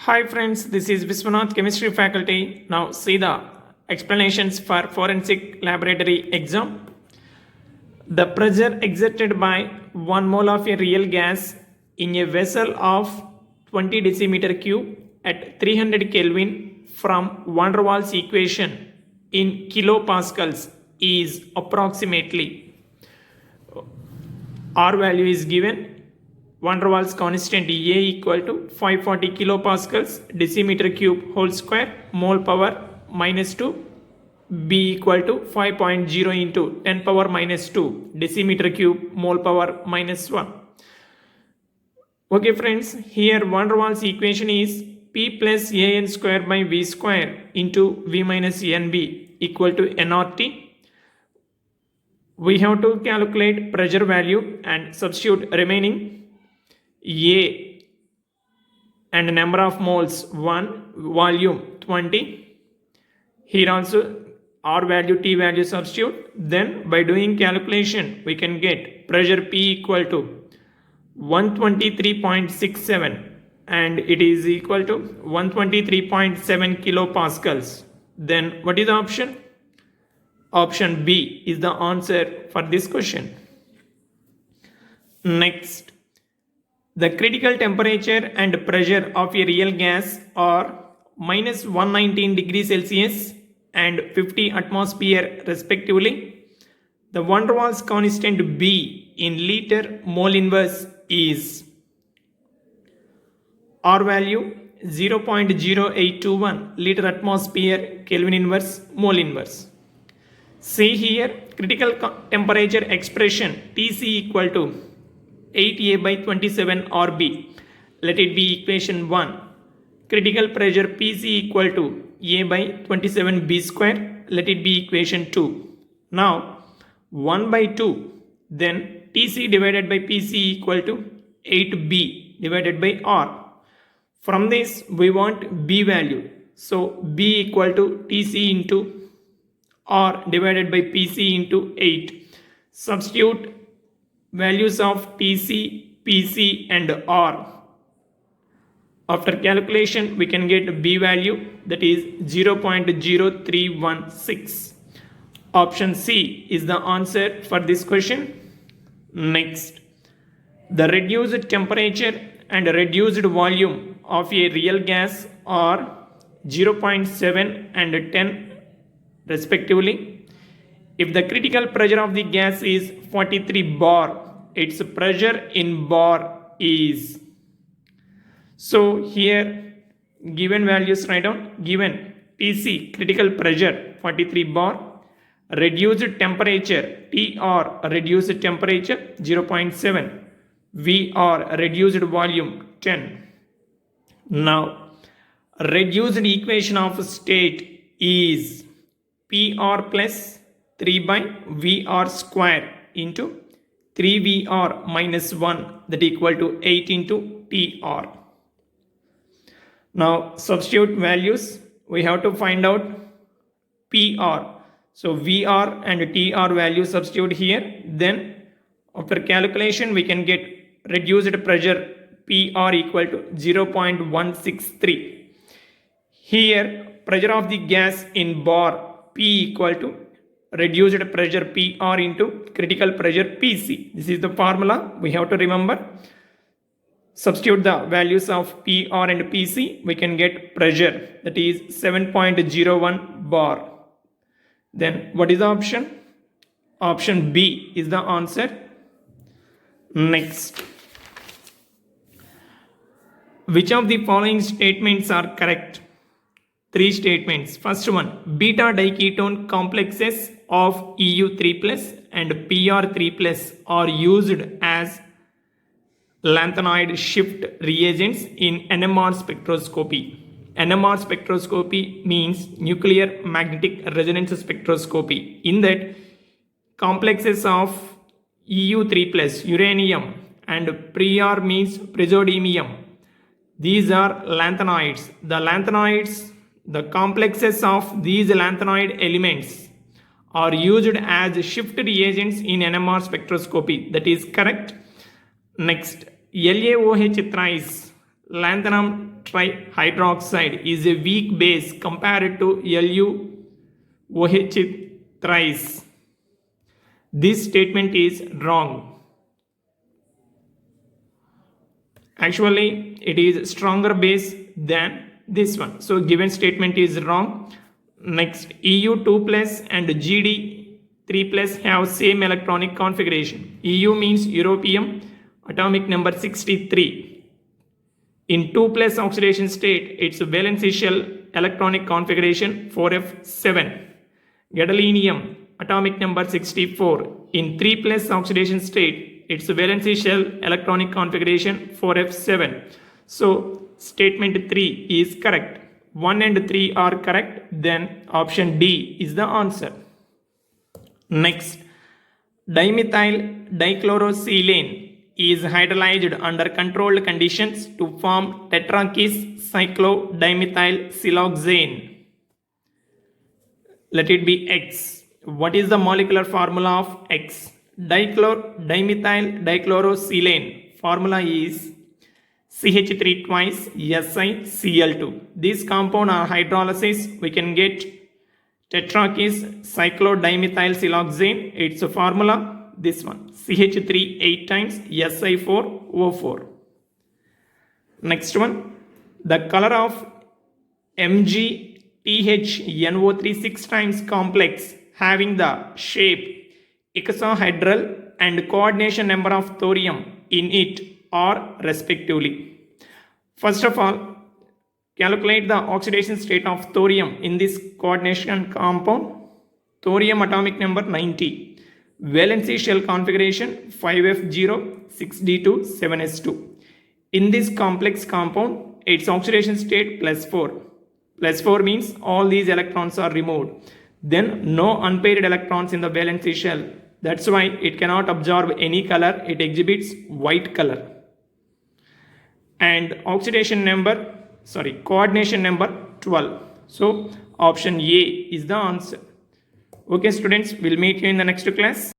Hi friends, this is Viswanath, chemistry faculty. Now see the explanations for forensic laboratory exam. The pressure exerted by 1 mole of a real gas in a vessel of 20 decimeter cube at 300 Kelvin from van der Waals equation in kilopascals is approximately. R value is given. Van der Waals constant A equal to 540 kilopascals decimeter cube whole square mole power minus 2. B equal to 5.0 into 10 power minus 2 decimeter cube mole power minus 1. Okay friends, here van der Waals equation is P plus AN square by V square into V minus NB equal to nRT. We have to calculate pressure value and substitute remaining A and number of moles 1, volume 20. Here also R value, T value substitute. Then by doing calculation we can get pressure P equal to 123.67 and it is equal to 123.7 kilopascals. Then what is the option? Option B is the answer for this question. Next. The critical temperature and pressure of a real gas are minus 119 degrees Celsius and 50 atmosphere respectively. The van der Waals constant B in liter mole inverse is R value 0.0821 liter atmosphere Kelvin inverse mole inverse. See here critical temperature expression Tc equal to 8A by 27 RB. Let it be equation 1. Critical pressure PC equal to A by 27 B square. Let it be equation 2. Now 1 by 2. Then TC divided by PC equal to 8B divided by R. From this we want B value. So B equal to TC into R divided by PC into 8. Substitute values of TC, PC and R. After calculation we can get B value, that is 0.0316. Option C is the answer for this question. Next, the reduced temperature and reduced volume of a real gas are 0.7 and 10 respectively. If the critical pressure of the gas is 43 bar, its pressure in bar is. So here given values write down. Given PC critical pressure 43 bar, reduced temperature TR reduced temperature 0.7, VR reduced volume 10. Now reduced equation of state is PR plus 3 by VR square into 3VR minus 1 that equal to 8 into TR. Now substitute values. We have to find out PR. So VR and TR value substitute here. Then after calculation we can get reduced pressure PR equal to 0.163. Here pressure of the gas in bar P equal to reduced pressure PR into critical pressure PC. This is the formula we have to remember. Substitute the values of PR and PC. We can get pressure, that is 7.01 bar. Then what is the option? Option B is the answer. Next, which of the following statements are correct? 3 statements. First one, beta diketone complexes of EU3+ and PR3+ are used as lanthanoid shift reagents in NMR spectroscopy. NMR spectroscopy means nuclear magnetic resonance spectroscopy. In that, complexes of EU3+ uranium and PR means praseodymium. These are lanthanoids. The complexes of these lanthanoid elements are used as shift reagents in NMR spectroscopy. That is correct. Next, LaOH thrice lanthanum trihydroxide is a weak base compared to LuOH thrice. This statement is wrong. Actually, it is stronger base than this one. So given statement is wrong. Next, EU2 plus and GD3 plus have same electronic configuration. EU means Europium, atomic number 63. In 2 plus oxidation state, its valency shell electronic configuration 4f7. Gadolinium, atomic number 64. In 3 plus oxidation state, its valency shell electronic configuration 4f7. So statement 3 is correct. 1 and 3 are correct, then option D is the answer. Next, dimethyl dichlorosilane is hydrolyzed under controlled conditions to form tetrakis cyclodimethyl siloxane. Let it be X. What is the molecular formula of X? Dimethyl dichlorosilane formula is CH3 twice SiCl2. This compound on hydrolysis we can get tetrakis cyclodimethyl siloxane. Its formula this one, CH3 8 times Si4O4. Next one, the color of MgTHNO3 6 times complex having the shape icosahedral and coordination number of thorium in it are respectively. First of all, calculate the oxidation state of thorium in this coordination compound. Thorium atomic number 90. Valency shell configuration 5f0, 6d2, 7s2. In this complex compound, its oxidation state +4. +4 means all these electrons are removed. Then no unpaired electrons in the valency shell. That's why it cannot absorb any color. It exhibits white color. And coordination number 12. So option A is the answer. Okay students, we'll meet you in the next class.